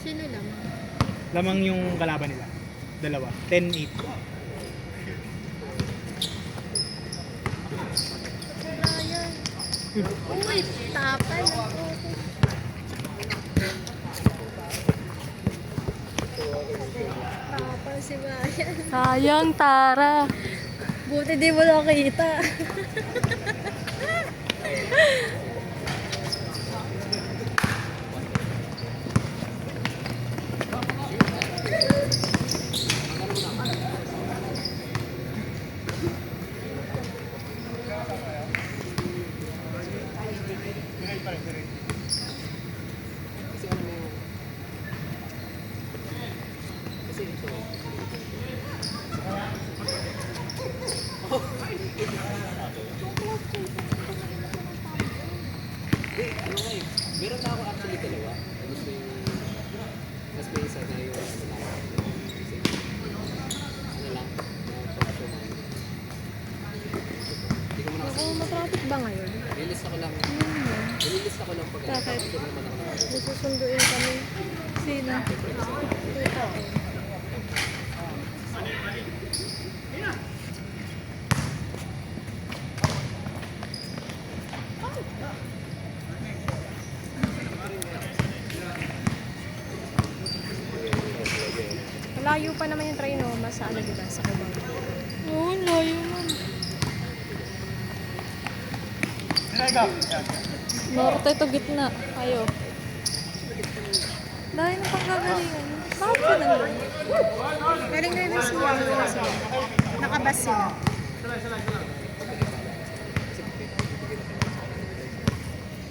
Sino lamang? Lamang yung kalaban nila. Dalawa. 10-8. Ryan. Uy, tapal. Tapal si Ryan. Sayang, Tara. Buti di mo nakita. Meron na ako actually dalawa. Gusto yung mas may isa na yung ano lang. Hindi ko muna kasi Ako, matraffic ba ngayon? nililista ko lang. Nililista ko lang pag Bakit? hindi ko naman ako nakakita. Nasusunduin kami. Sino? Tita ko. Malayo pa naman yung Trinoma sa ano, diba? Sa Cubao. Oo, layo man. Norte to gitna. Ayo. Dahil na panggagalingan. Bakit ka nandun? Galing na yung sila. Nakabas sila.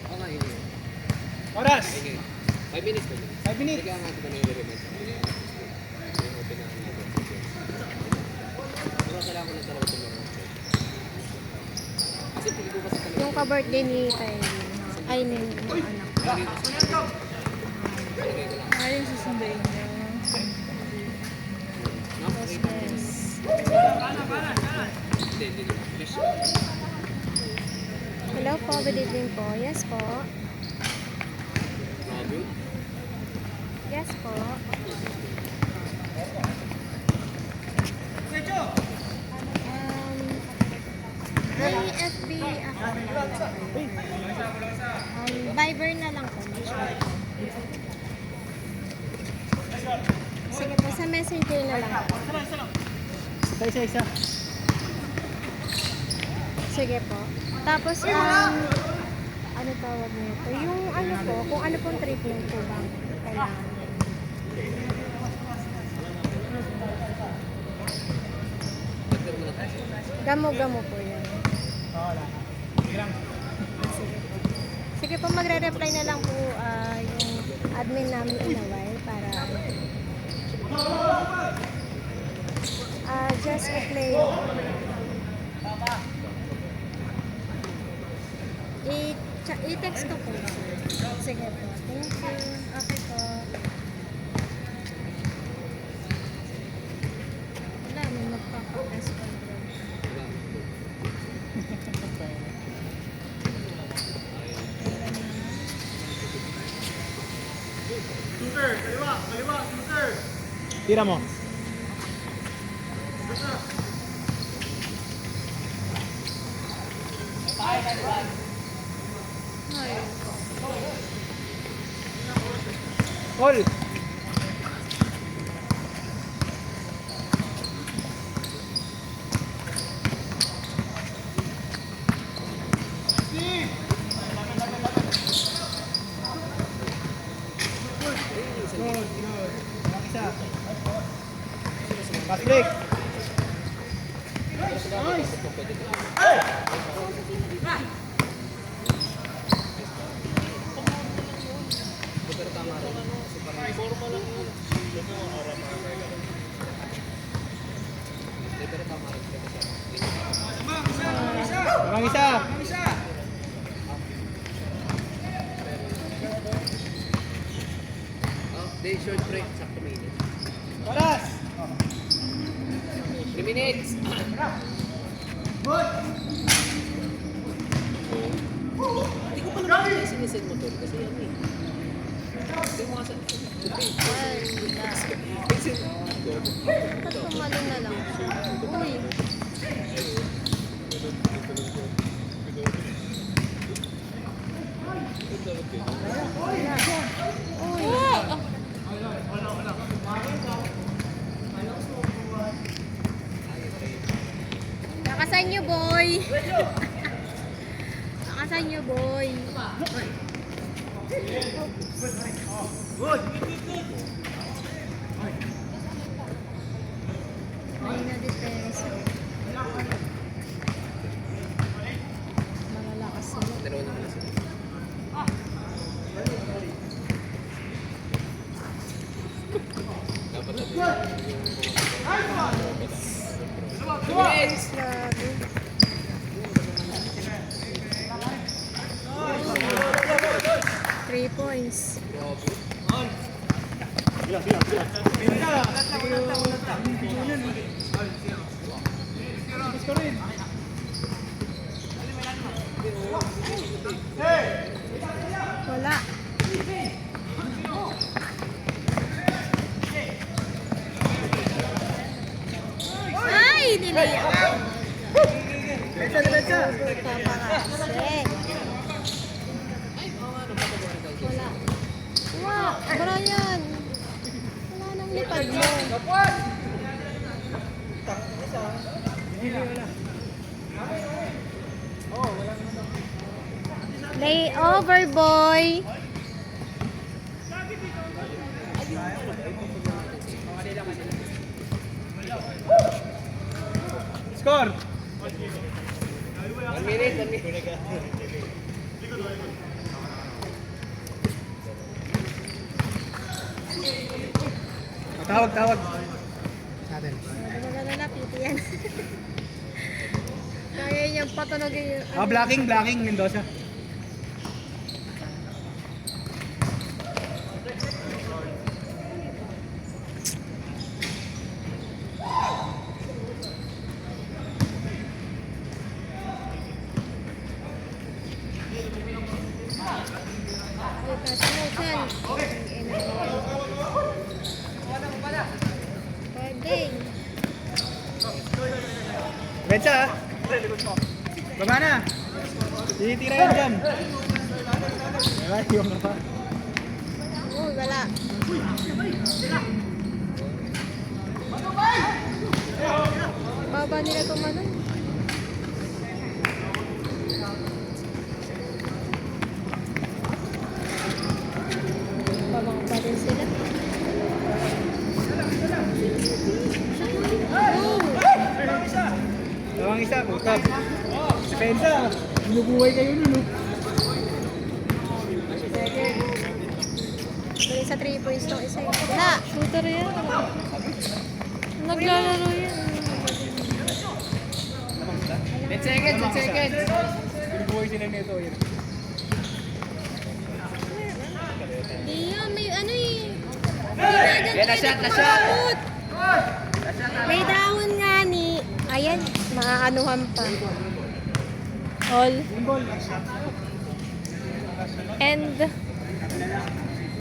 Oo nga, ini. Oras! Ay, ngayon. 5 minutes pa din. 5 minutes. Hindi ka nga ito na i-remind. Yung open na natin. Pero kailangan ko lang talaga tumulong. Kasi pili ko kasi talaga. Yung ka-birthday ni Tayo. Ay, ni anak. Ayun, susunduin niya. Yes, yes. Hindi. Flash. Hello po, good evening po. Yes po. Grabe. Yes po. May FB account na lang kayo. Viber na lang po. Sige po, sa messenger na lang po. Isa. Sige po. Tapos, ano tawag nito? Yung ano po, kung ano pong treatment po ba kailangan. Gamo-gamo po yan. Sige po. Sige po, magre-reply na lang po yung admin namin in a while para just reply. I-text ko po. Sige po. Thank you. Okay po. Wala, may magpapakast po. Tira mo. Call. Pass break. Pero tama rin. Kasi parang formal lang yun. Pero tama rin. Ibang isa. Day short break. Sakto minute. Oras. 3 minutes. Hindi ko pa naman sinisend mo to. Kasi yan eh. Wala. Ba't tumalo na lang? Uy. Uy. Ah! Nakasan niyo, boy. Nakasan niyo, boy. May na-depensa. Malalakas sila. Dalawa naman na sila. Dapat Grabe. Three points. Wala. Ay, nilaya. Wala. Wala. Brian. Wala nang lipad mo. Lay over, boy. Score! 1 minute, 1 minute. Tawag, tawag. Natin. Maganda na, piti yan. Kaya niyang patunogin yung... Blocking, Mendoza. Pwede. Bensa, baba na. Titira yan dyan. Wala, yung ka pa. Uy, wala. Baba nila tumanon. Babang pa din sila. Tawang isa, putab. Bensa, binubuhay kayo nun. Balik sa 3 points tong isa. Wala. Shooter yan. Naglalaro yan. 10 seconds, 10 seconds. Binubuhay sila nito. Yun. Di yun, may ano eh. Yan, na-shot, na-shot. May dahon nga ni... Ayan, maaanuhan pa. All. End.